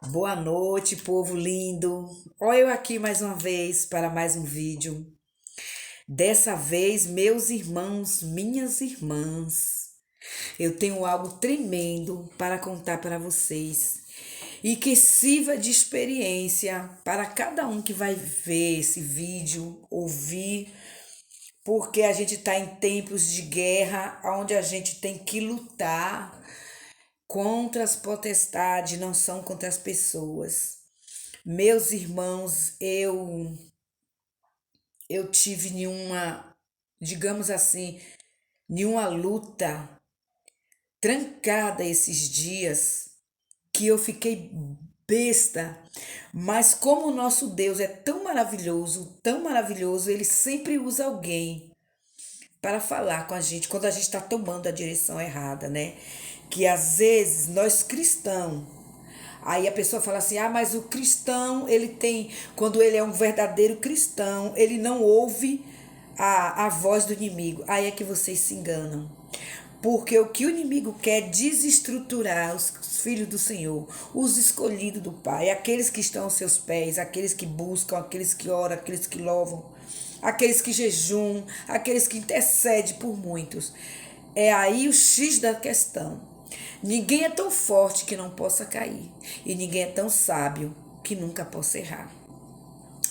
Boa noite, povo lindo. Olha eu aqui mais uma vez para mais um vídeo. Dessa vez, meus irmãos, minhas irmãs, eu tenho algo tremendo para contar para vocês e que sirva de experiência para cada um que vai ver esse vídeo, ouvir, porque a gente está em tempos de guerra, onde a gente tem que lutar contra as potestades, não são contra as pessoas. Meus irmãos, eu tive nenhuma, digamos assim, nenhuma luta trancada esses dias que eu fiquei besta. Mas como o nosso Deus é tão maravilhoso, ele sempre usa alguém para falar com a gente quando a gente está tomando a direção errada, né? Que às vezes nós cristãos, aí a pessoa fala assim: ah, mas o cristão, ele tem, quando ele é um verdadeiro cristão, ele não ouve a voz do inimigo. Aí é que vocês se enganam. Porque o que o inimigo quer é desestruturar os filhos do Senhor, os escolhidos do Pai, aqueles que estão aos seus pés, aqueles que buscam, aqueles que oram, aqueles que louvam, aqueles que jejuam, aqueles que intercedem por muitos. É aí o X da questão. Ninguém é tão forte que não possa cair, e ninguém é tão sábio que nunca possa errar.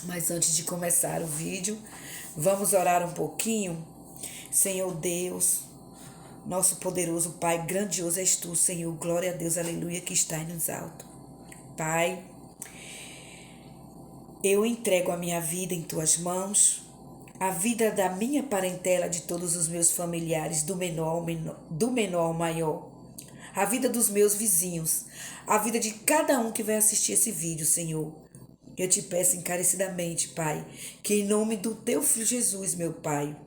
Mas antes de começar o vídeo, vamos orar um pouquinho. Senhor Deus, nosso poderoso Pai, grandioso és tu, Senhor. Glória a Deus, aleluia, que está nos altos. Pai, eu entrego a minha vida em tuas mãos, a vida da minha parentela, de todos os meus familiares, do menor ao maior, a vida dos meus vizinhos, a vida de cada um que vai assistir esse vídeo, Senhor. Eu te peço encarecidamente, Pai, que em nome do teu filho Jesus, meu Pai,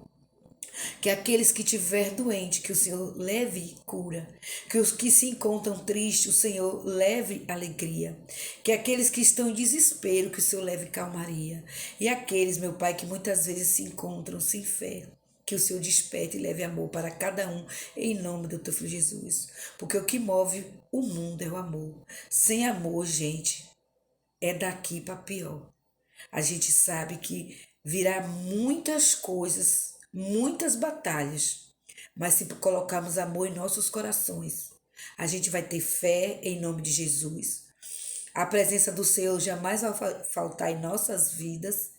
que aqueles que tiver doente, que o Senhor leve cura, que os que se encontram tristes, o Senhor leve alegria, que aqueles que estão em desespero, que o Senhor leve calmaria, e aqueles, meu Pai, que muitas vezes se encontram sem fé, que o Senhor desperte e leve amor para cada um, em nome do teu filho Jesus, porque o que move o mundo é o amor. Sem amor, gente, é daqui para pior. A gente sabe que virá muitas coisas, muitas batalhas, mas se colocarmos amor em nossos corações, a gente vai ter fé em nome de Jesus. A presença do Senhor jamais vai faltar em nossas vidas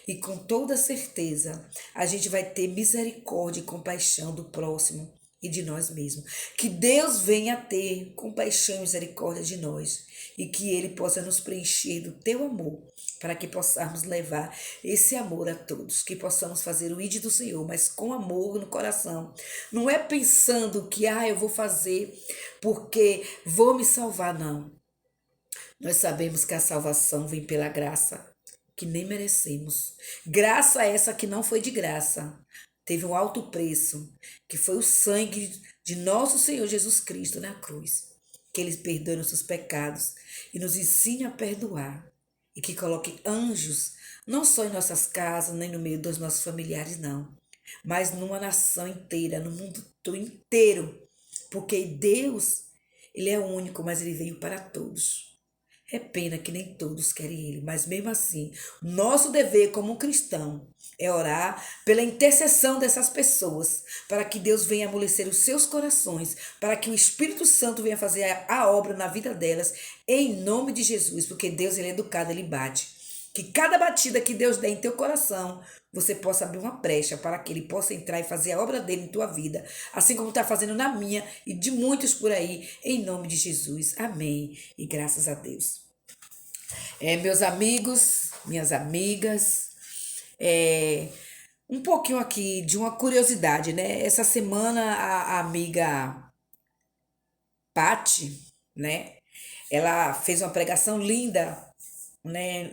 e com toda certeza a gente vai ter misericórdia e compaixão do próximo e de nós mesmos. Que Deus venha ter compaixão e misericórdia de nós e que Ele possa nos preencher do teu amor para que possamos levar esse amor a todos, que possamos fazer o ID do Senhor, mas com amor no coração. Não é pensando que eu vou fazer porque vou me salvar, não. Nós sabemos que a salvação vem pela graça, que nem merecemos. Graça essa que não foi de graça. Teve um alto preço, que foi o sangue de nosso Senhor Jesus Cristo na cruz. Que Ele perdoe nossos pecados e nos ensine a perdoar. E que coloque anjos, não só em nossas casas, nem no meio dos nossos familiares, não. Mas numa nação inteira, no mundo inteiro. Porque Deus, Ele é único, mas Ele veio para todos. É pena que nem todos querem ele, mas mesmo assim, nosso dever como um cristão é orar pela intercessão dessas pessoas, para que Deus venha amolecer os seus corações, para que o Espírito Santo venha fazer a obra na vida delas, em nome de Jesus, porque Deus ele é educado, ele bate. Que cada batida que Deus der em teu coração, você possa abrir uma brecha para que ele possa entrar e fazer a obra dele em tua vida, assim como está fazendo na minha e de muitos por aí, em nome de Jesus. Amém. E graças a Deus. Meus amigos, minhas amigas, é, um pouquinho aqui de uma curiosidade, né? Essa semana a amiga Patti, né? Ela fez uma pregação linda, né?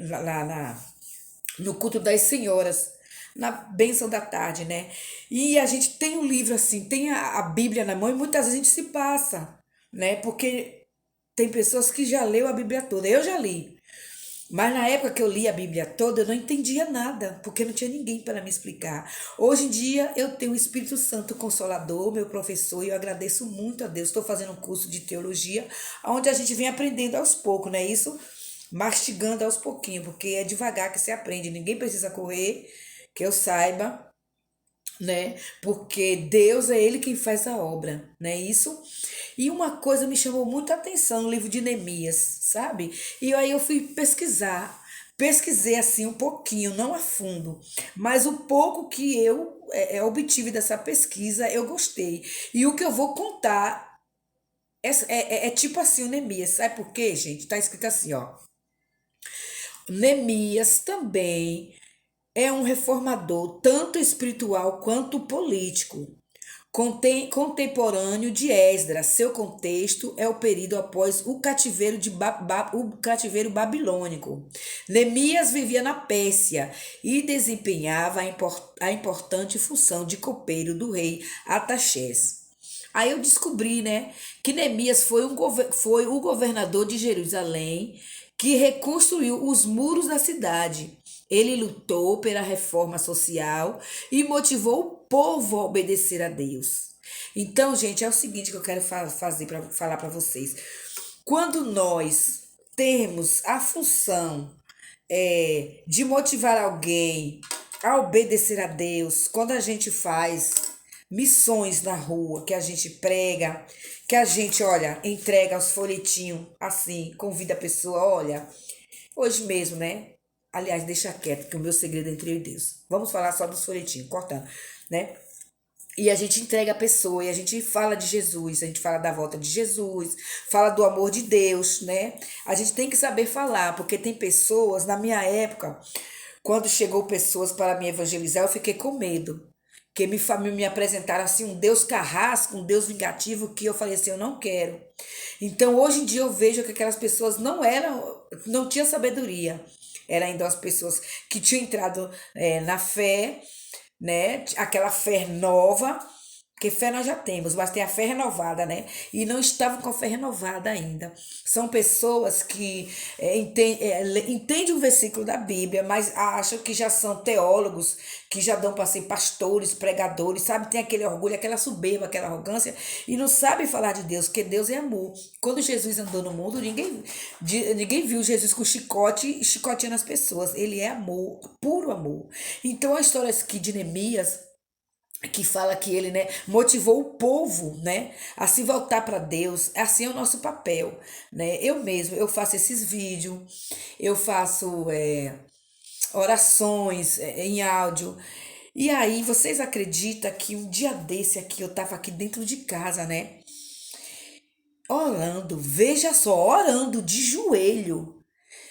No culto das senhoras, na bênção da tarde, né? E a gente tem um livro assim, tem a Bíblia na mão e muitas vezes a gente se passa, né? Porque tem pessoas que já leu a Bíblia toda. Eu já li. Mas na época que eu li a Bíblia toda, eu não entendia nada, porque não tinha ninguém para me explicar. Hoje em dia, eu tenho o Espírito Santo Consolador, meu professor, e eu agradeço muito a Deus. Estou fazendo um curso de teologia, onde a gente vem aprendendo aos poucos, não é isso? Mastigando aos pouquinhos, porque é devagar que se aprende. Ninguém precisa correr, que eu saiba, né? Porque Deus é Ele quem faz a obra, não é isso? E uma coisa me chamou muito a atenção no livro de Neemias, sabe? E aí eu fui pesquisar. Pesquisei assim um pouquinho, não a fundo, mas o pouco que eu obtive dessa pesquisa, eu gostei. E o que eu vou contar é tipo assim o Neemias, sabe por quê, gente? Tá escrito assim, ó. Neemias também é um reformador, tanto espiritual quanto político. Contemporâneo de Esdras, seu contexto é o período após o cativeiro, o cativeiro babilônico. Neemias vivia na Pérsia e desempenhava a importante função de copeiro do rei Ataxés. Aí eu descobri, né, que Neemias foi o governador de Jerusalém que reconstruiu os muros da cidade. Ele lutou pela reforma social e motivou o povo a obedecer a Deus. Então, gente, é o seguinte que eu quero fazer para falar para vocês. Quando nós temos a função de motivar alguém a obedecer a Deus, quando a gente faz missões na rua, que a gente prega, que a gente, olha, entrega os folhetinhos assim, convida a pessoa, olha, hoje mesmo, né? Aliás, deixa quieto, que o meu segredo é entre eu e Deus. Vamos falar só dos folhetinhos, cortando, né? E a gente entrega a pessoa, e a gente fala de Jesus, a gente fala da volta de Jesus, fala do amor de Deus, né? A gente tem que saber falar, porque tem pessoas, na minha época, quando chegou pessoas para me evangelizar, eu fiquei com medo. Que me apresentaram assim um Deus carrasco, um Deus vingativo, que eu falei assim, eu não quero. Então, hoje em dia eu vejo que aquelas pessoas não tinham sabedoria. Eram ainda as pessoas que tinham entrado na fé, né? Aquela fé nova, porque fé nós já temos, mas tem a fé renovada, né? E não estavam com a fé renovada ainda. São pessoas que entendem o versículo da Bíblia, mas acham que já são teólogos, que já dão para ser pastores, pregadores, sabe? Tem aquele orgulho, aquela soberba, aquela arrogância, e não sabem falar de Deus, porque Deus é amor. Quando Jesus andou no mundo, ninguém viu Jesus com chicote e chicoteando as pessoas. Ele é amor, puro amor. Então a história aqui de Neemias que fala que ele, né, motivou o povo, né, a se voltar para Deus. Assim é o nosso papel, né? Eu mesmo, eu faço esses vídeos, eu faço orações em áudio. E aí, vocês acreditam que um dia desse aqui, eu tava aqui dentro de casa, né, orando, veja só, orando de joelho.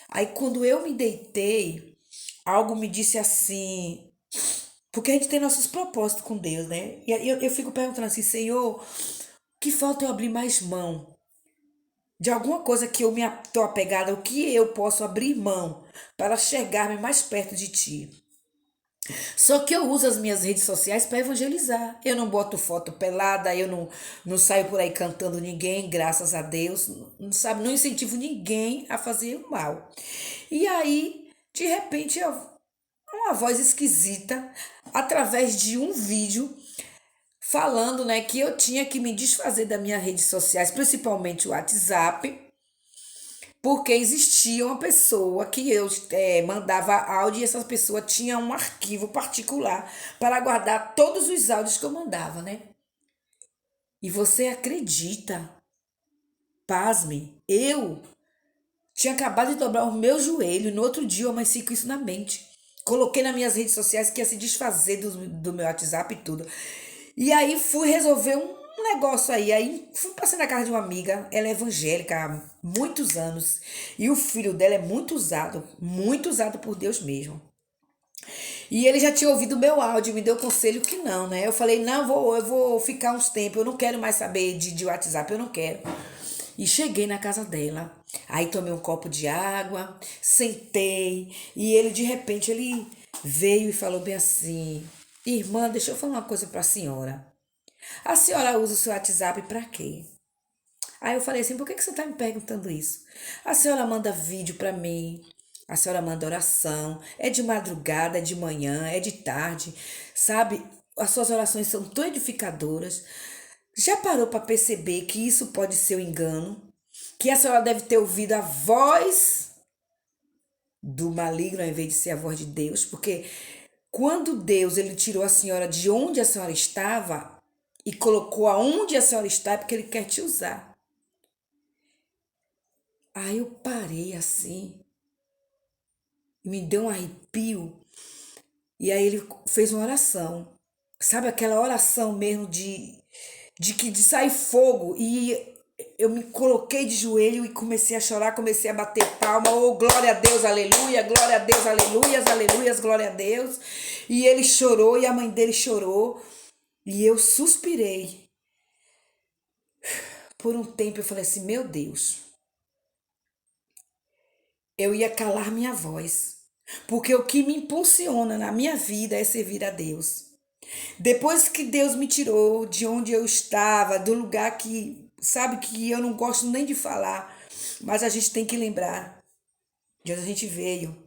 Aí, quando eu me deitei, algo me disse assim, porque a gente tem nossos propósitos com Deus, né? E aí eu fico perguntando assim, Senhor, que falta eu abrir mais mão de alguma coisa que eu me tô apegada, o que eu posso abrir mão para chegar-me mais perto de Ti. Só que eu uso as minhas redes sociais para evangelizar. Eu não boto foto pelada, eu não saio por aí cantando ninguém, graças a Deus. Não, sabe, não incentivo ninguém a fazer o mal. E aí, de repente, uma voz esquisita, através de um vídeo, falando, né, que eu tinha que me desfazer das minhas redes sociais, principalmente o WhatsApp, porque existia uma pessoa que eu mandava áudio e essa pessoa tinha um arquivo particular para guardar todos os áudios que eu mandava, né? E você acredita, pasme, eu tinha acabado de dobrar o meu joelho e no outro dia eu amanheci com isso na mente. Coloquei nas minhas redes sociais que ia se desfazer do meu WhatsApp e tudo. E aí fui resolver um negócio aí. Aí fui passar na casa de uma amiga, ela é evangélica há muitos anos. E o filho dela é muito usado por Deus mesmo. E ele já tinha ouvido o meu áudio, me deu conselho que não, né? Eu falei, não, eu vou ficar uns tempos, eu não quero mais saber de WhatsApp, eu não quero. E cheguei na casa dela. Aí tomei um copo de água, sentei, e ele de repente ele veio e falou bem assim: Irmã, deixa eu falar uma coisa para a senhora. A senhora usa o seu WhatsApp para quê? Aí eu falei assim: por que você está me perguntando isso? A senhora manda vídeo para mim, A senhora manda oração, é de madrugada, é de manhã, é de tarde, sabe? As suas orações são tão edificadoras. Já parou para perceber que isso pode ser um engano? Que a senhora deve ter ouvido a voz do maligno ao invés de ser a voz de Deus? Porque quando Deus ele tirou a senhora de onde a senhora estava e colocou aonde a senhora está, é porque ele quer te usar. Aí eu parei assim, me deu um arrepio. E aí ele fez uma oração. Sabe aquela oração mesmo de sair fogo. E eu me coloquei de joelho e comecei a chorar, comecei a bater palma. Oh, glória a Deus, aleluia, glória a Deus, aleluias, aleluias, glória a Deus. E ele chorou e a mãe dele chorou. E eu suspirei. Por um tempo eu falei assim, meu Deus, eu ia calar minha voz. Porque o que me impulsiona na minha vida é servir a Deus. Depois que Deus me tirou de onde eu estava, do lugar que, sabe, que eu não gosto nem de falar, mas a gente tem que lembrar de onde a gente veio.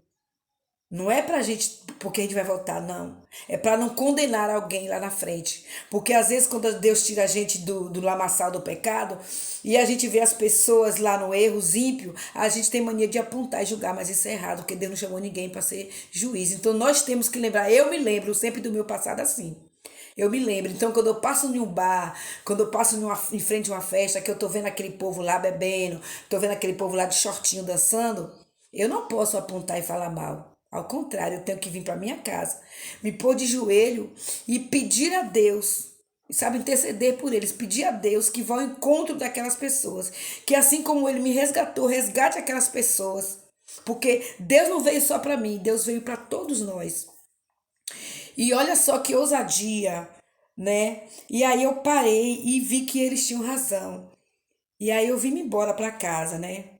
Não é pra gente, porque a gente vai voltar, não. É pra não condenar alguém lá na frente. Porque às vezes, quando Deus tira a gente do lamaçal do pecado e a gente vê as pessoas lá no erro, os ímpios, a gente tem mania de apontar e julgar, mas isso é errado, porque Deus não chamou ninguém para ser juiz. Então nós temos que lembrar. Eu me lembro sempre do meu passado assim. Eu me lembro. Então, quando eu passo em um bar, quando eu passo em frente a uma festa, que eu tô vendo aquele povo lá bebendo, tô vendo aquele povo lá de shortinho dançando, eu não posso apontar e falar mal. Ao contrário, eu tenho que vir para minha casa, me pôr de joelho e pedir a Deus, sabe, interceder por eles, pedir a Deus que vá ao encontro daquelas pessoas, que assim como ele me resgatou, resgate aquelas pessoas, porque Deus não veio só para mim, Deus veio para todos nós. E olha só que ousadia, né? E aí eu parei e vi que eles tinham razão. E aí eu vim embora para casa, né?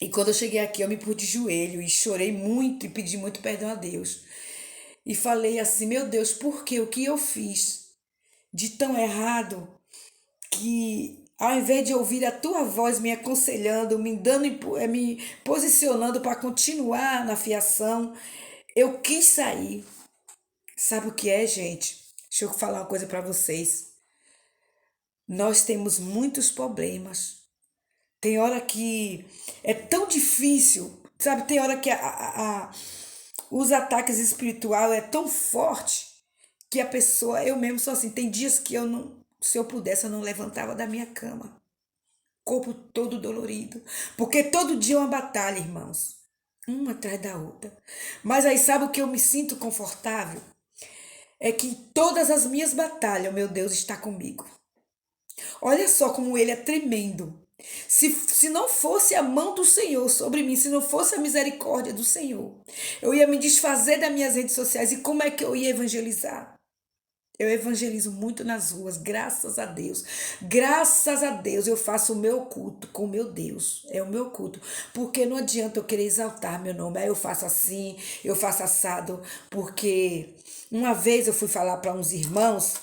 E quando eu cheguei aqui, eu me pus de joelho e chorei muito e pedi muito perdão a Deus. E falei assim: meu Deus, por quê? O que eu fiz de tão errado que, ao invés de ouvir a tua voz me aconselhando, me dando, me posicionando para continuar na fiação, eu quis sair. Sabe o que é, gente? Deixa eu falar uma coisa para vocês. Nós temos muitos problemas. Tem hora que é tão difícil, sabe? Tem hora que os ataques espirituais é tão forte que a pessoa, eu mesmo sou assim, tem dias que eu não, se eu pudesse, eu não levantava da minha cama. Corpo todo dolorido. Porque todo dia é uma batalha, irmãos. Uma atrás da outra. Mas aí sabe o que eu me sinto confortável? É que em todas as minhas batalhas, meu Deus está comigo. Olha só como ele é tremendo. Se não fosse a mão do Senhor sobre mim, se não fosse a misericórdia do Senhor, eu ia me desfazer das minhas redes sociais. E como é que eu ia evangelizar? Eu evangelizo muito nas ruas, graças a Deus. Graças a Deus eu faço o meu culto com meu Deus. É o meu culto. Porque não adianta eu querer exaltar meu nome. Aí eu faço assim, eu faço assado. Porque uma vez eu fui falar para uns irmãos.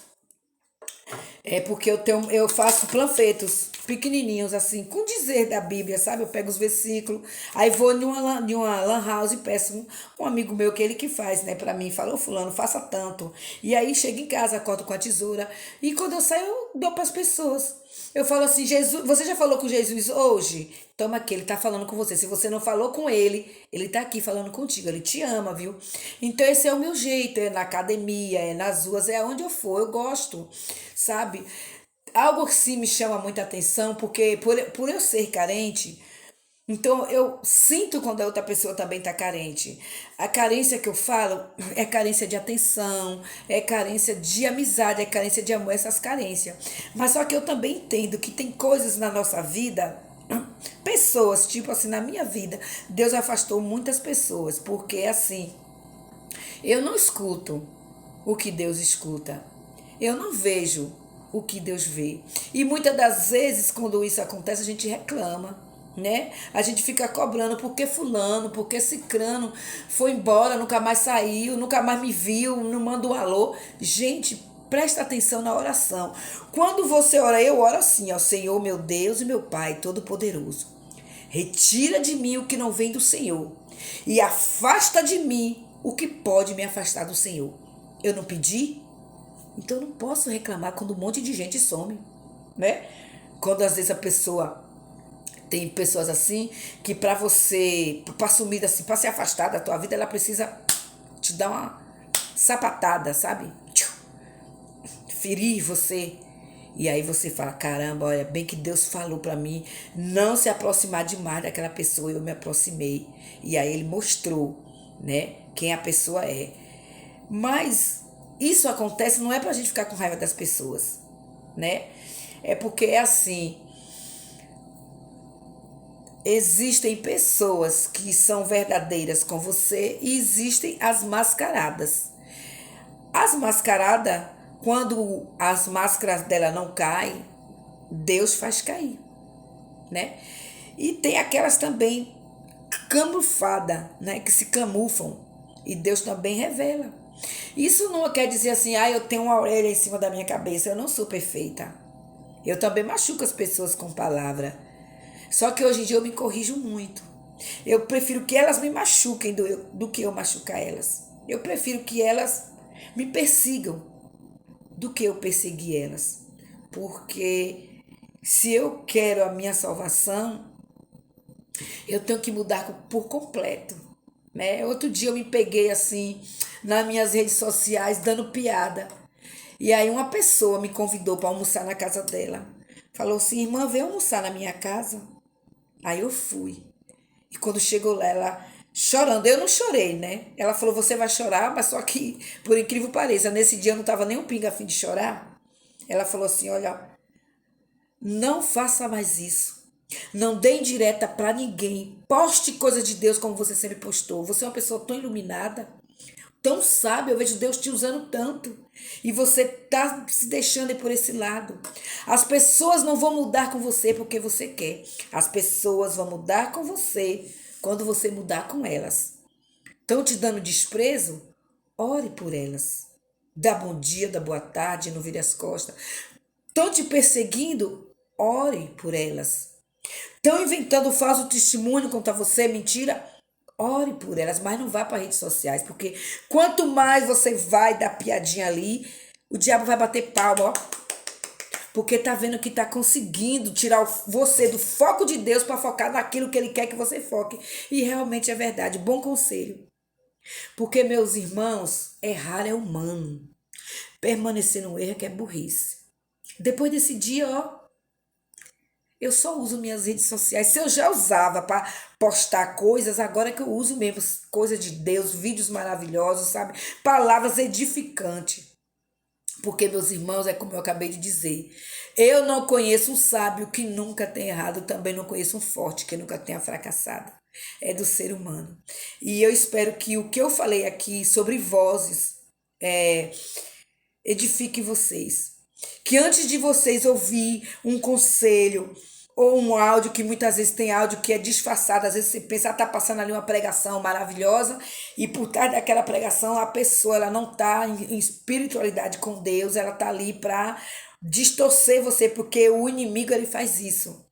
É porque eu faço panfletos pequenininhos, assim, com dizer da Bíblia, sabe? Eu pego os versículos, aí vou em uma lan house e peço um amigo meu que ele que faz, né, pra mim. Falou, fulano, faça tanto. E aí chego em casa, corto com a tesoura. E quando eu saio, eu dou pras pessoas. Eu falo assim, Jesus, você já falou com Jesus hoje? Toma aqui, ele tá falando com você. Se você não falou com ele, ele tá aqui falando contigo. Ele te ama, viu? Então esse é o meu jeito, é na academia, é nas ruas, é onde eu for, eu gosto, sabe? Algo que sim me chama muita atenção, porque por eu ser carente, então eu sinto quando a outra pessoa também está carente. A carência que eu falo é carência de atenção, é carência de amizade, é carência de amor, essas carências. Mas só que eu também entendo que tem coisas na nossa vida, pessoas, tipo assim, na minha vida, Deus afastou muitas pessoas, porque assim, eu não escuto o que Deus escuta. Eu não vejo o que Deus vê. E muitas das vezes, quando isso acontece, a gente reclama, né? A gente fica cobrando porque fulano, porque cicrano foi embora, nunca mais saiu, nunca mais me viu, não manda um alô. Gente, presta atenção na oração. Quando você ora, eu oro assim, ó, Senhor, meu Deus e meu Pai Todo-Poderoso. Retira de mim o que não vem do Senhor. e afasta de mim o que pode me afastar do Senhor. Eu não pedi, então eu não posso reclamar quando um monte de gente some, né? Quando às vezes a pessoa tem pessoas assim que para você, para sumir assim, para se afastar da tua vida, ela precisa te dar uma sapatada, sabe? Ferir você. E aí você fala, caramba, olha, bem que Deus falou para mim não se aproximar demais daquela pessoa, eu me aproximei. E aí ele mostrou, né, quem a pessoa é. Mas isso acontece não é pra gente ficar com raiva das pessoas, né? É porque é assim, existem pessoas que são verdadeiras com você e existem as mascaradas. As mascaradas, quando as máscaras dela não caem, Deus faz cair, né? E tem aquelas também camufladas, né? Que se camuflam e Deus também revela. Isso não quer dizer assim, eu tenho uma orelha em cima da minha cabeça, eu não sou perfeita. Eu também machuco as pessoas com palavra. Só que hoje em dia eu me corrijo muito. Eu prefiro que elas me machuquem do que eu machucar elas. Eu prefiro que elas me persigam do que eu perseguir elas. Porque se eu quero a minha salvação, eu tenho que mudar por completo, né? Outro dia eu me peguei assim nas minhas redes sociais dando piada. E aí uma pessoa me convidou para almoçar na casa dela. Falou assim, irmã, vem almoçar na minha casa. Aí eu fui. E quando chegou lá, ela chorando, eu não chorei, né? Ela falou, você vai chorar, mas só que, por incrível que pareça, nesse dia eu não estava nem um pingo a fim de chorar. Ela falou assim, olha, não faça mais isso. Não dê indireta para ninguém. Poste coisa de Deus como você sempre postou. Você é uma pessoa tão iluminada, tão sábia. Eu vejo Deus te usando tanto. E você tá se deixando ir por esse lado. As pessoas não vão mudar com você porque você quer. As pessoas vão mudar com você quando você mudar com elas. Estão te dando desprezo? Ore por elas. Dá bom dia, dá boa tarde, não vire as costas. Estão te perseguindo? Ore por elas. Estão inventando falso testemunho contra você, mentira? Ore por elas, mas não vá para redes sociais, porque quanto mais você vai dar piadinha ali, o diabo vai bater palma, ó, porque tá vendo que tá conseguindo tirar você do foco de Deus para focar naquilo que ele quer que você foque. E realmente é verdade, bom conselho. Porque, meus irmãos, errar é humano. Permanecer no erro é que é burrice. Depois desse dia, ó, eu só uso minhas redes sociais. Se eu já usava para postar coisas, agora é que eu uso mesmo coisas de Deus, vídeos maravilhosos, sabe? Palavras edificantes. Porque, meus irmãos, é como eu acabei de dizer. Eu não conheço um sábio que nunca tenha errado, também não conheço um forte que nunca tenha fracassado. É do ser humano. E eu espero que o que eu falei aqui sobre vozes edifique vocês. Que antes de vocês ouvir um conselho ou um áudio, que muitas vezes tem áudio que é disfarçado, às vezes você pensa, tá passando ali uma pregação maravilhosa e por trás daquela pregação a pessoa ela não tá em espiritualidade com Deus, ela tá ali para distorcer você, porque o inimigo ele faz isso.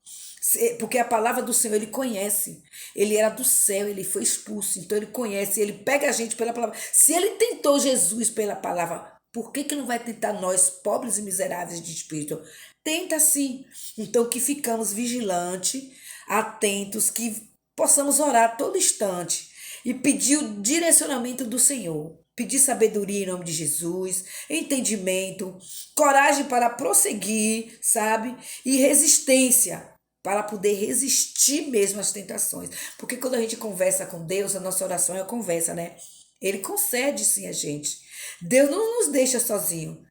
Porque a palavra do Senhor ele conhece, ele era do céu, ele foi expulso, então ele conhece, ele pega a gente pela palavra. Se ele tentou Jesus pela palavra, por que não vai tentar nós, pobres e miseráveis de espírito? Tenta sim. Então que ficamos vigilantes, atentos, que possamos orar a todo instante e pedir o direcionamento do Senhor. Pedir sabedoria em nome de Jesus, entendimento, coragem para prosseguir, sabe? E resistência para poder resistir mesmo às tentações. Porque quando a gente conversa com Deus, a nossa oração é a conversa, né? Ele concede sim a gente. Deus não nos deixa sozinho.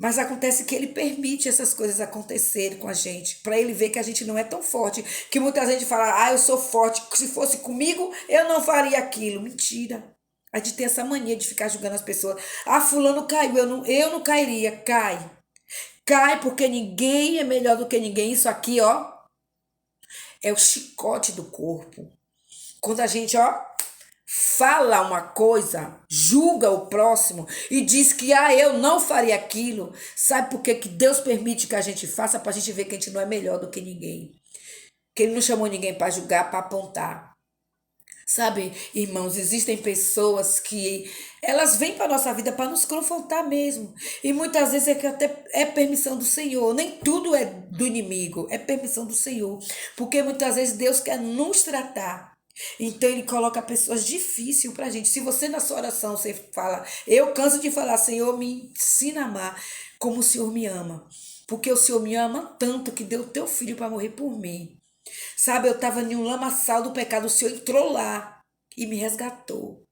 Mas acontece que ele permite essas coisas acontecerem com a gente, para ele ver que a gente não é tão forte, que muita gente fala, eu sou forte, se fosse comigo, eu não faria aquilo. Mentira. A gente tem essa mania de ficar julgando as pessoas. Fulano caiu, eu não cairia. Cai. Cai porque ninguém é melhor do que ninguém. Isso aqui, ó, é o chicote do corpo. Quando a gente, ó, fala uma coisa, julga o próximo e diz que eu não faria aquilo. Sabe por que que Deus permite que a gente faça? Para a gente ver que a gente não é melhor do que ninguém. Que ele não chamou ninguém para julgar, para apontar. Sabe, irmãos, existem pessoas que elas vêm para a nossa vida para nos confrontar mesmo. E muitas vezes é que até é permissão do Senhor. Nem tudo é do inimigo, é permissão do Senhor. Porque muitas vezes Deus quer nos tratar. Então ele coloca pessoas difíceis para a gente. Se você na sua oração você fala, eu canso de falar, Senhor, me ensina a amar como o Senhor me ama. Porque o Senhor me ama tanto que deu o teu filho para morrer por mim. Sabe, eu estava em um lamaçal do pecado, o Senhor entrou lá e me resgatou.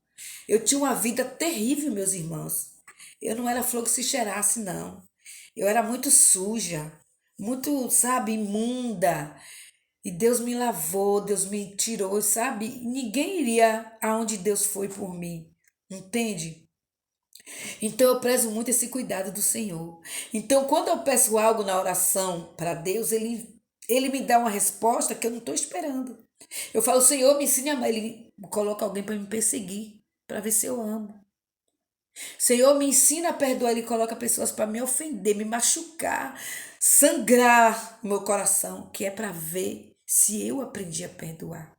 Eu tinha uma vida terrível, meus irmãos. Eu não era flor que se cheirasse, não. Eu era muito suja, muito, sabe, imunda. E Deus me lavou, Deus me tirou, sabe? Ninguém iria aonde Deus foi por mim, entende? Então eu prezo muito esse cuidado do Senhor. Então quando eu peço algo na oração para Deus, ele me dá uma resposta que eu não estou esperando. Eu falo, Senhor, me ensine a amar. Ele coloca alguém para me perseguir, para ver se eu amo. Senhor, me ensina a perdoar. Ele coloca pessoas para me ofender, me machucar, sangrar o meu coração, que é para ver se eu aprendi a perdoar.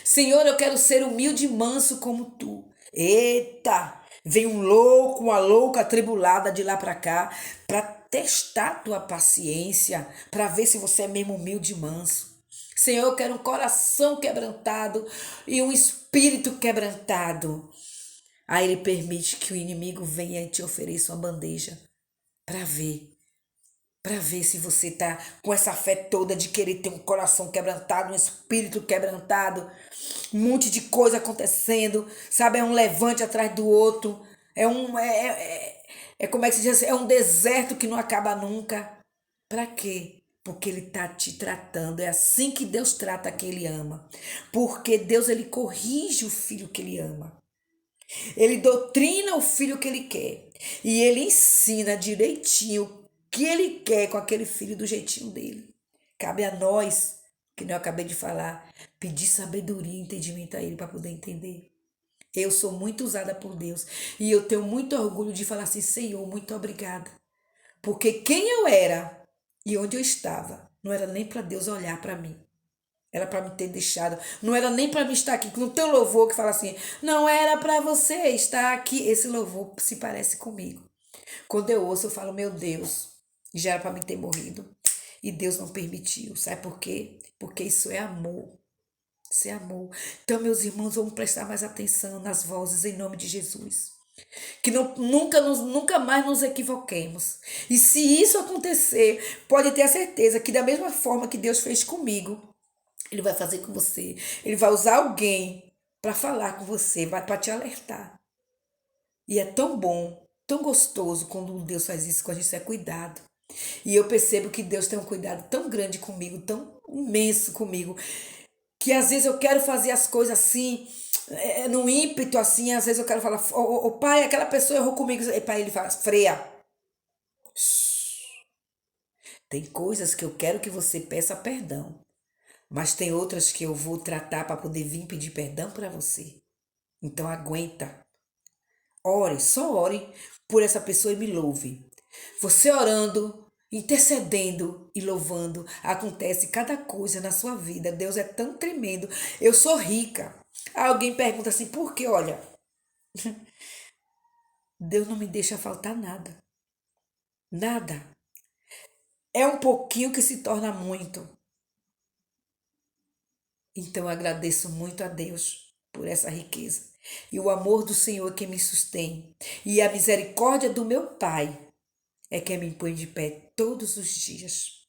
Senhor, eu quero ser humilde e manso como tu. Eita! Vem um louco, uma louca atribulada de lá para cá para testar tua paciência, para ver se você é mesmo humilde e manso. Senhor, eu quero um coração quebrantado e um espírito quebrantado. Aí ele permite que o inimigo venha e te ofereça uma bandeja para ver. Para ver se você tá com essa fé toda de querer ter um coração quebrantado, um espírito quebrantado, um monte de coisa acontecendo, sabe? É um levante atrás do outro. É como é que se diz? É um deserto que não acaba nunca. Para quê? Porque ele tá te tratando. É assim que Deus trata quem ele ama. Porque Deus ele corrige o filho que ele ama. Ele doutrina o filho que ele quer. E ele ensina direitinho o que ele quer com aquele filho do jeitinho dele. Cabe a nós, que eu acabei de falar, pedir sabedoria e entendimento a ele para poder entender. Eu sou muito usada por Deus. E eu tenho muito orgulho de falar assim, Senhor, muito obrigada. Porque quem eu era e onde eu estava, não era nem para Deus olhar para mim. Era para me ter deixado. Não era nem para me estar aqui. No teu louvor que fala assim, não era para você estar aqui. Esse louvor se parece comigo. Quando eu ouço, eu falo, meu Deus, já era para me ter morrido. E Deus não permitiu. Sabe por quê? Porque isso é amor. Isso é amor. Então, meus irmãos, vamos prestar mais atenção nas vozes em nome de Jesus. Que nunca mais nos equivoquemos. E se isso acontecer, pode ter a certeza que da mesma forma que Deus fez comigo, ele vai fazer com você. Ele vai usar alguém para falar com você, vai para te alertar. E é tão bom, tão gostoso quando Deus faz isso, quando a gente é cuidado. E eu percebo que Deus tem um cuidado tão grande comigo, tão imenso comigo, que às vezes eu quero fazer as coisas assim, no ímpeto assim, às vezes eu quero falar, ô pai, aquela pessoa errou comigo. E pai, ele fala, freia. Tem coisas que eu quero que você peça perdão. Mas tem outras que eu vou tratar para poder vir pedir perdão para você. Então aguenta. Ore, só ore por essa pessoa e me louve. Você orando, intercedendo e louvando, acontece cada coisa na sua vida. Deus é tão tremendo. Eu sou rica. Alguém pergunta assim, por quê? Olha, Deus não me deixa faltar nada. Nada. É um pouquinho que se torna muito. Então eu agradeço muito a Deus por essa riqueza. E o amor do Senhor é quem me sustém. E a misericórdia do meu Pai é quem me põe de pé todos os dias.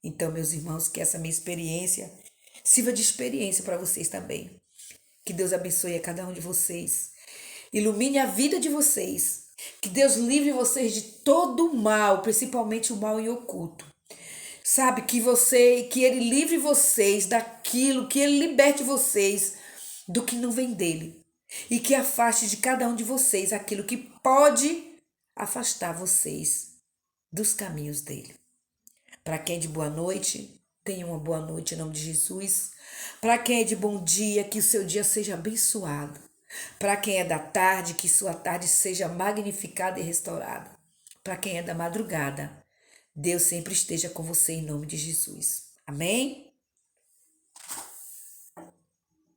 Então, meus irmãos, que essa minha experiência sirva de experiência para vocês também. Que Deus abençoe a cada um de vocês. Ilumine a vida de vocês. Que Deus livre vocês de todo o mal, principalmente o mal em oculto. Sabe, que ele livre vocês daquilo, que ele liberte vocês do que não vem dele. E que afaste de cada um de vocês aquilo que pode afastar vocês dos caminhos dele. Para quem é de boa noite, tenha uma boa noite em nome de Jesus. Para quem é de bom dia, que o seu dia seja abençoado. Para quem é da tarde, que sua tarde seja magnificada e restaurada. Para quem é da madrugada, Deus sempre esteja com você em nome de Jesus. Amém?